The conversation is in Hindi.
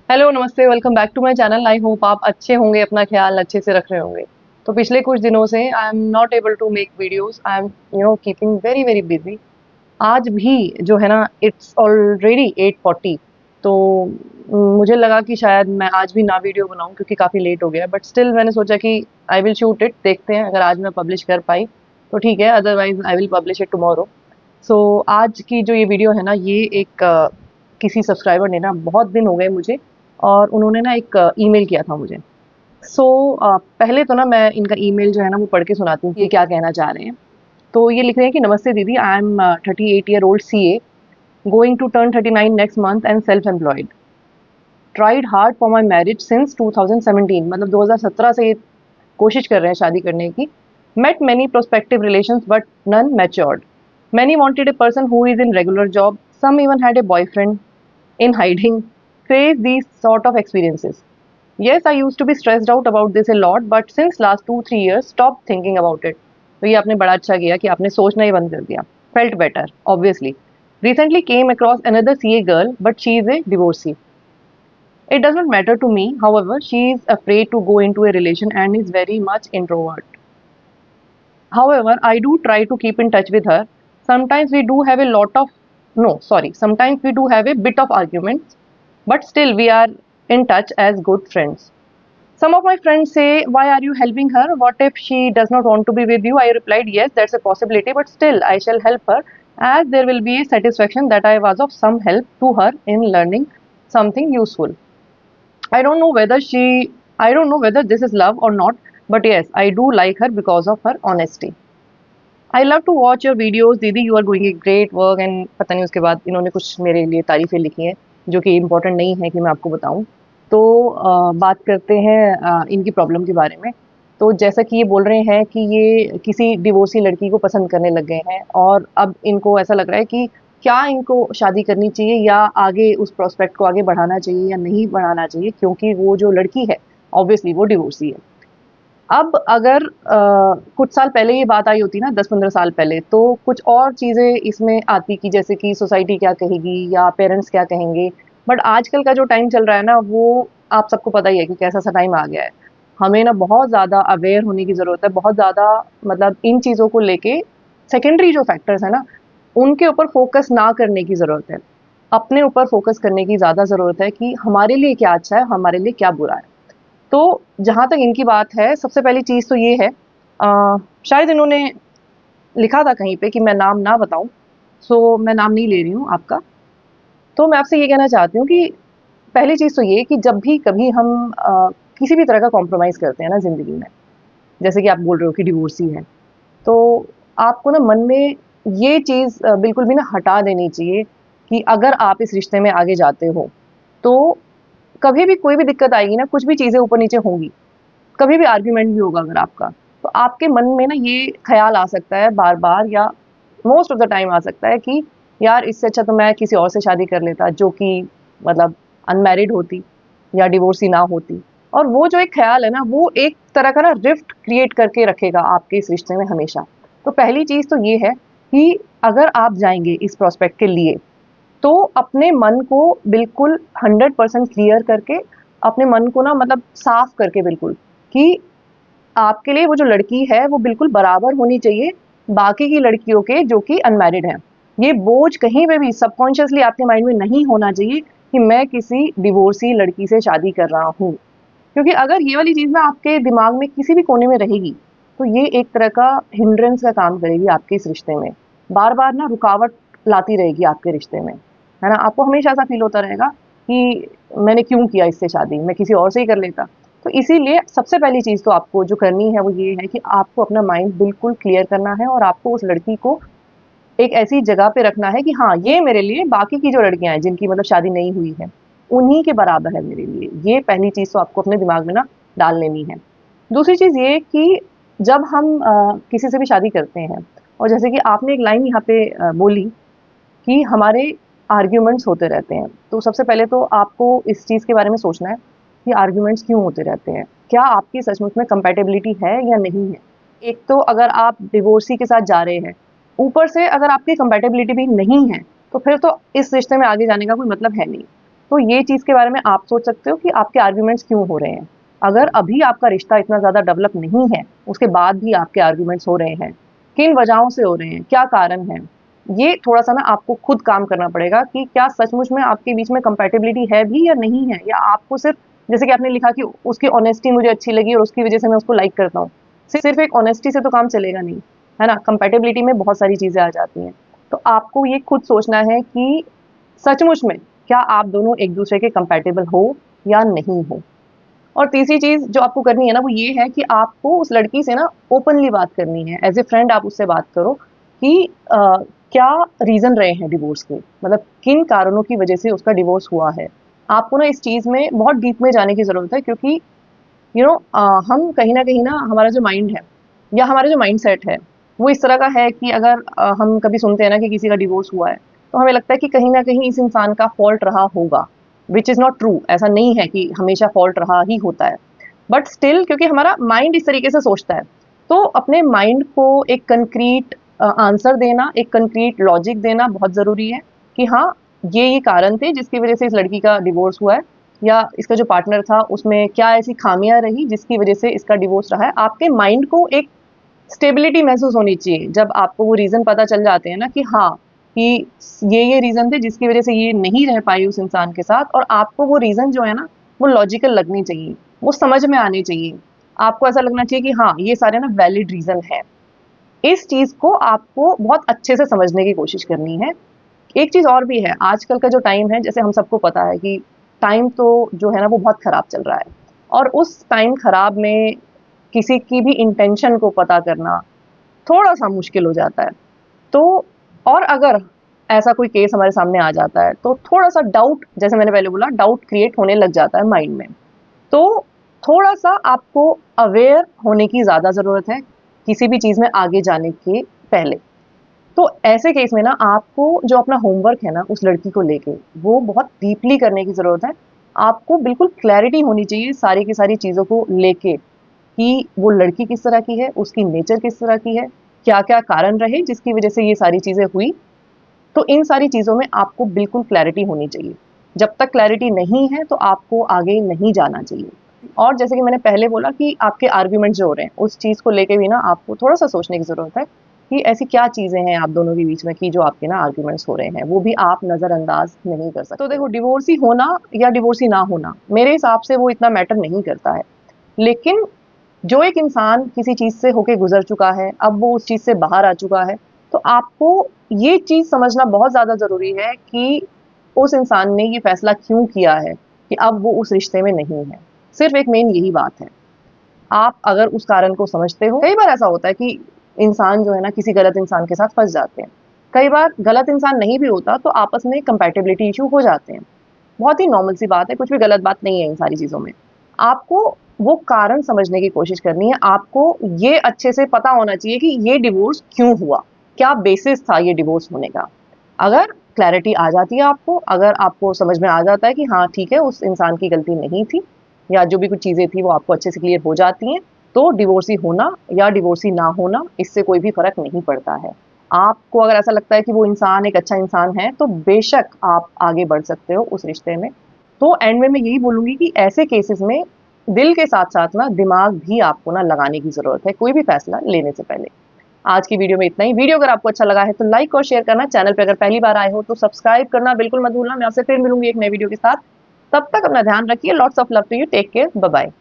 हेलो, नमस्ते, welcome back to my channel. I hope आप अच्छे होंगे, अपना ख्याल अच्छे से रख रहे होंगे। तो पिछले कुछ दिनों से I am not able to make videos. I am keeping very very busy. आज भी जो है ना, इट्स ऑलरेडी 8:40। तो मुझे लगा कि शायद मैं आज भी ना वीडियो बनाऊं क्योंकि काफ़ी लेट हो गया, बट स्टिल मैंने सोचा कि आई विल शूट इट। देखते हैं, अगर आज मैं पब्लिश कर पाई तो ठीक है, otherwise I will publish it tomorrow. So आज की जो ये वीडियो है ना, ये एक किसी सब्सक्राइबर ने ना, बहुत दिन हो गए मुझे, और उन्होंने ना एक ईमेल किया था मुझे। सो पहले तो ना मैं इनका ईमेल जो है ना वो पढ़ के सुनाती हूँ कि ये क्या कहना चाह रहे हैं। तो ये लिख रहे हैं कि नमस्ते दीदी, I am 38-year-old CA, going to turn 39 next month and self employed. Tried hard for my marriage since 2017, मतलब 2017 से ये कोशिश कर रहे हैं शादी करने की। Met many prospective relations but none matured. Many wanted a person who is in regular job, some even had a boyfriend in hiding, face these sort of experiences. Yes, I used to be stressed out about this a lot, but since last 2-3 years, stopped thinking about it. तो ये आपने बड़ा अच्छा किया कि आपने सोचना ही बंद कर दिया. Felt better, obviously. Recently came across another CA girl, but she is a divorcee. It does not matter to me, however, she is afraid to go into a relation and is very much introvert. However, I do try to keep in touch with her. Sometimes we do have a lot of, no, sorry, sometimes we do have a bit of arguments, but still we are in touch as good friends. Some of my friends say, why are you helping her? What if she does not want to be with you? I replied, yes, that's a possibility, but still I shall help her, as there will be a satisfaction that I was of some help to her in learning something useful. I don't know whether she, I don't know whether this is love or not, but yes, I do like her because of her honesty. I love to watch your videos दीदी, you are doing a great work and पता नहीं उसके बाद इन्होंने कुछ मेरे लिए तारीफ़ें लिखी हैं जो कि इम्पोर्टेंट नहीं है कि मैं आपको बताऊं। तो बात करते हैं इनकी प्रॉब्लम के बारे में। तो जैसा कि ये बोल रहे हैं कि ये किसी डिवोर्सी लड़की को पसंद करने लग गए हैं, और अब इनको ऐसा लग रहा है कि क्या इनको शादी करनी चाहिए या आगे उस प्रोस्पेक्ट को आगे बढ़ाना चाहिए या नहीं बढ़ाना चाहिए, क्योंकि वो जो लड़की है ऑब्वियसली वो डिवोर्सी है। अब अगर कुछ साल पहले ये बात आई होती ना, 10-15 साल पहले, तो कुछ और चीज़ें इसमें आती कि जैसे कि सोसाइटी क्या कहेगी या पेरेंट्स क्या कहेंगे। बट आजकल का जो टाइम चल रहा है ना, वो आप सबको पता ही है कि कैसा-सा टाइम आ गया है। हमें ना बहुत ज़्यादा अवेयर होने की ज़रूरत है, बहुत ज़्यादा, मतलब इन चीज़ों को लेके सेकेंडरी जो फैक्टर्स हैं ना, उनके ऊपर फ़ोकस ना करने की ज़रूरत है। अपने ऊपर फ़ोकस करने की ज़्यादा ज़रूरत है कि हमारे लिए क्या अच्छा है, हमारे लिए क्या बुरा है। तो जहाँ तक इनकी बात है, सबसे पहली चीज़ तो ये है, शायद इन्होंने लिखा था कहीं पे कि मैं नाम ना बताऊँ, सो मैं नाम नहीं ले रही हूँ आपका। तो मैं आपसे ये कहना चाहती हूँ कि पहली चीज़ तो ये कि जब भी कभी हम किसी भी तरह का कॉम्प्रोमाइज़ करते हैं ना ज़िंदगी में, जैसे कि आप बोल रहे हो कि डिवोर्सी है, तो आपको ना मन में ये चीज़ बिल्कुल भी ना हटा देनी चाहिए कि अगर आप इस रिश्ते में आगे जाते हो, तो कभी भी कोई भी दिक्कत आएगी ना, कुछ भी चीज़ें ऊपर-नीचे होंगी, कभी भी आर्ग्यूमेंट भी होगा अगर आपका, तो आपके मन में ना ये ख़्याल आ सकता है बार-बार, या मोस्ट ऑफ द टाइम आ सकता है कि यार इससे अच्छा तो मैं किसी और से शादी कर लेता जो कि मतलब अनमैरिड होती या डिवोर्सी ना होती। और वो जो एक ख़्याल है ना, वो एक तरह का ना रिफ्ट क्रिएट करके रखेगा आपके इस रिश्ते में हमेशा। तो पहली चीज़ तो ये है कि अगर आप जाएँगे इस प्रॉस्पेक्ट के लिए, तो अपने मन को बिल्कुल 100% क्लियर करके, अपने मन को ना मतलब साफ करके बिल्कुल, कि आपके लिए वो जो लड़की है वो बिल्कुल बराबर होनी चाहिए बाकी की लड़कियों के जो कि अनमैरिड हैं। ये बोझ कहीं पे भी सबकॉन्शियसली आपके माइंड में नहीं होना चाहिए कि मैं किसी डिवोर्सी लड़की से शादी कर रहा हूँ। क्योंकि अगर ये वाली चीज़ ना आपके दिमाग में किसी भी कोने में रहेगी, तो ये एक तरह का हिंड्रेंस का काम करेगी आपके इस रिश्ते में। बार-बार ना रुकावट लाती रहेगी आपके रिश्ते में, है ना? आपको हमेशा ऐसा फ़ील होता रहेगा कि मैंने क्यों किया इससे शादी, मैं किसी और से ही कर लेता। तो इसीलिए सबसे पहली चीज़ तो आपको जो करनी है वो ये है कि आपको अपना माइंड बिल्कुल क्लियर करना है, और आपको उस लड़की को एक ऐसी जगह पे रखना है कि हाँ, ये मेरे लिए बाकी की जो लड़कियाँ हैं जिनकी मतलब शादी नहीं हुई है, उन्हीं के बराबर है मेरे लिए। ये पहली चीज़ तो आपको अपने दिमाग में ना डाल लेनी है। दूसरी चीज़ ये कि जब हम किसी से भी शादी करते हैं, और जैसे कि आपने एक लाइन यहाँ पे बोली कि हमारे आर्ग्यूमेंट्स होते रहते हैं। तो सबसे पहले तो आपको इस चीज़ के बारे में सोचना है कि आर्ग्यूमेंट्स क्यों होते रहते हैं? क्या आपकी सचमुच में कंपैटिबिलिटी है या नहीं है? एक तो अगर आप डिवोर्सी के साथ जा रहे हैं, ऊपर से अगर आपकी कंपैटिबिलिटी भी नहीं है, तो फिर तो इस रिश्ते में आगे जाने का कोई मतलब है नहीं। तो ये चीज़ के बारे में आप सोच सकते हो कि आपके आर्ग्यूमेंट्स क्यों हो रहे हैं। अगर अभी आपका रिश्ता इतना ज़्यादा डेवलप नहीं है, उसके बाद भी आपके आर्ग्यूमेंट्स हो रहे हैं, किन वजहों से हो रहे हैं, क्या कारण है? ये थोड़ा-सा ना आपको खुद काम करना पड़ेगा कि क्या सचमुच में आपके बीच में कंपैटिबिलिटी है भी या नहीं है, या आपको सिर्फ़ जैसे कि आपने लिखा कि उसकी ऑनेस्टी मुझे अच्छी लगी और उसकी वज़ह से मैं उसको लाइक करता हूँ। सिर्फ़ एक ऑनेस्टी से तो काम चलेगा नहीं, है ना? कंपैटिबिलिटी में बहुत सारी चीज़ें आ जाती हैं। तो आपको ये खुद सोचना है कि सचमुच में क्या आप दोनों एक-दूसरे के कंपैटिबल हो या नहीं हो? और तीसरी चीज़ जो आपको करनी है ना, वो ये है कि आपको उस लड़की से ना ओपनली बात करनी है। एज़ ए फ्रेंड आप उससे बात करो कि क्या रीज़न रहे हैं डिवोर्स के? मतलब किन कारणों की वज़ह से उसका डिवोर्स हुआ है? आपको ना इस चीज़ में बहुत डीप में जाने की ज़रूरत है, क्योंकि हम कहीं न कहीं ना हमारा जो माइंड है या हमारा जो माइंडसेट है, वो इस तरह का है कि अगर हम कभी सुनते हैं ना कि किसी का डिवोर्स हुआ है, तो हमें लगता है कि कहीं न कहीं इस इंसान का फ़ॉल्ट रहा होगा, व्हिच इज़ नॉट ट्रू। ऐसा नहीं है कि हमेशा फ़ॉल्ट रहा ही होता है। बट स्टिल क्योंकि हमारा माइंड इस तरीके से सोचता है, तो अपने माइंड को एक कंक्रीट आंसर देना, एक कंक्रीट लॉजिक देना बहुत ज़रूरी है कि हाँ, ये कारण थे जिसकी वज़ह से इस लड़की का डिवोर्स हुआ है, या इसका जो पार्टनर था उसमें क्या ऐसी खामियां रही जिसकी वजह से इसका डिवोर्स रहा है। आपके माइंड को एक स्टेबिलिटी महसूस होनी चाहिए जब आपको वो रीज़न पता चल जाते हैं ना कि हाँ, कि ये रीज़न थे जिसकी वजह से ये नहीं रह पाई उस इंसान के साथ, और आपको वो रीज़न जो है ना, वो लॉजिकल लगनी चाहिए, वो समझ में आनी चाहिए। आपको ऐसा लगना चाहिए कि हाँ, ये सारे ना वैलिड रीज़न है। इस चीज़ को आपको बहुत अच्छे से समझने की कोशिश करनी है। एक चीज़ और भी है, आजकल का जो टाइम है, जैसे हम सबको पता है कि टाइम तो जो है ना वो बहुत ख़राब चल रहा है, और उस टाइम ख़राब में किसी की भी इंटेंशन को पता करना थोड़ा-सा मुश्किल हो जाता है। तो और अगर ऐसा कोई केस हमारे सामने आ जाता है, तो थोड़ा-सा डाउट, जैसे मैंने पहले बोला, डाउट क्रिएट होने लग जाता है माइंड में। तो थोड़ा-सा आपको अवेयर होने की ज़्यादा ज़रूरत है, किसी भी चीज़ में आगे जाने के पहले। तो ऐसे केस में ना आपको जो अपना होमवर्क है ना उस लड़की को लेके, वो बहुत डीपली करने की ज़रूरत है। आपको बिल्कुल क्लैरिटी होनी चाहिए सारी की सारी चीज़ों को लेके, कि वो लड़की किस तरह की है, उसकी नेचर किस तरह की है, क्या-क्या कारण रहे जिसकी वज़ह से ये सारी चीज़ें हुई। तो इन सारी चीज़ों में आपको बिल्कुल क्लैरिटी होनी चाहिए। जब तक क्लैरिटी नहीं है तो आपको आगे नहीं जाना चाहिए। और जैसे कि मैंने पहले बोला कि आपके आर्ग्यूमेंट जो हो रहे हैं, उस चीज़ को लेके भी ना आपको थोड़ा-सा सोचने की ज़रूरत है कि ऐसी क्या चीज़ें हैं आप दोनों के बीच में कि जो आपके ना आर्ग्यूमेंट्स हो रहे हैं, वो भी आप नज़रअंदाज नहीं कर सकते। तो देखो, डिवोर्सी होना या डिवोर्सी ना होना, मेरे हिसाब से वो इतना मैटर नहीं करता है। लेकिन जो एक इंसान किसी चीज़ से होके गुज़र चुका है, अब वो उस चीज़ से बाहर आ चुका है, तो आपको ये चीज़ समझना बहुत ज़्यादा ज़रूरी है कि उस इंसान ने ये फ़ैसला क्यों किया है कि अब वो उस रिश्ते में नहीं है। सिर्फ़ एक मेन यही बात है। आप अगर उस कारण को समझते हो, कई बार ऐसा होता है कि इंसान जो है ना किसी गलत इंसान के साथ फँस जाते हैं। कई बार गलत इंसान नहीं भी होता तो आपस में कंपैटिबिलिटी इश्यू हो जाते हैं। बहुत ही नॉर्मल सी बात है, कुछ भी गलत बात नहीं है इन सारी चीज़ों में। आपको वो कारण समझने की कोशिश करनी है, आपको ये अच्छे से पता होना चाहिए कि ये डिवोर्स क्यों हुआ? क्या बेसिस था ये डिवोर्स होने का? अगर क्लैरिटी आ जाती है आपको, अगर आपको समझ में आ जाता है कि हाँ, ठीक है, उस इंसान की गलती नहीं थी, या जो भी कुछ चीज़ें थी वो आपको अच्छे से क्लियर हो जाती हैं, तो डिवोर्सी होना या डिवोर्सी ना होना, इससे कोई भी फ़र्क नहीं पड़ता है। आपको अगर ऐसा लगता है कि वो इंसान एक अच्छा इंसान है, तो बेशक आप आगे बढ़ सकते हो उस रिश्ते में। तो एंड में मैं यही बोलूँगी कि ऐसे केसेज़ में दिल के साथ-साथ ना दिमाग भी आपको ना लगाने की ज़रूरत है, कोई भी फ़ैसला लेने से पहले। आज की वीडियो में इतना ही। वीडियो अगर आपको अच्छा लगा है तो लाइक और शेयर करना, चैनल पे अगर पहली बार आए हो तो सब्सक्राइब करना बिल्कुल मत भूलना। मैं आपसे फिर मिलूँगी एक नए वीडियो के साथ। तब तक अपना ध्यान रखिए। Lots of love to you. Take care. Bye bye.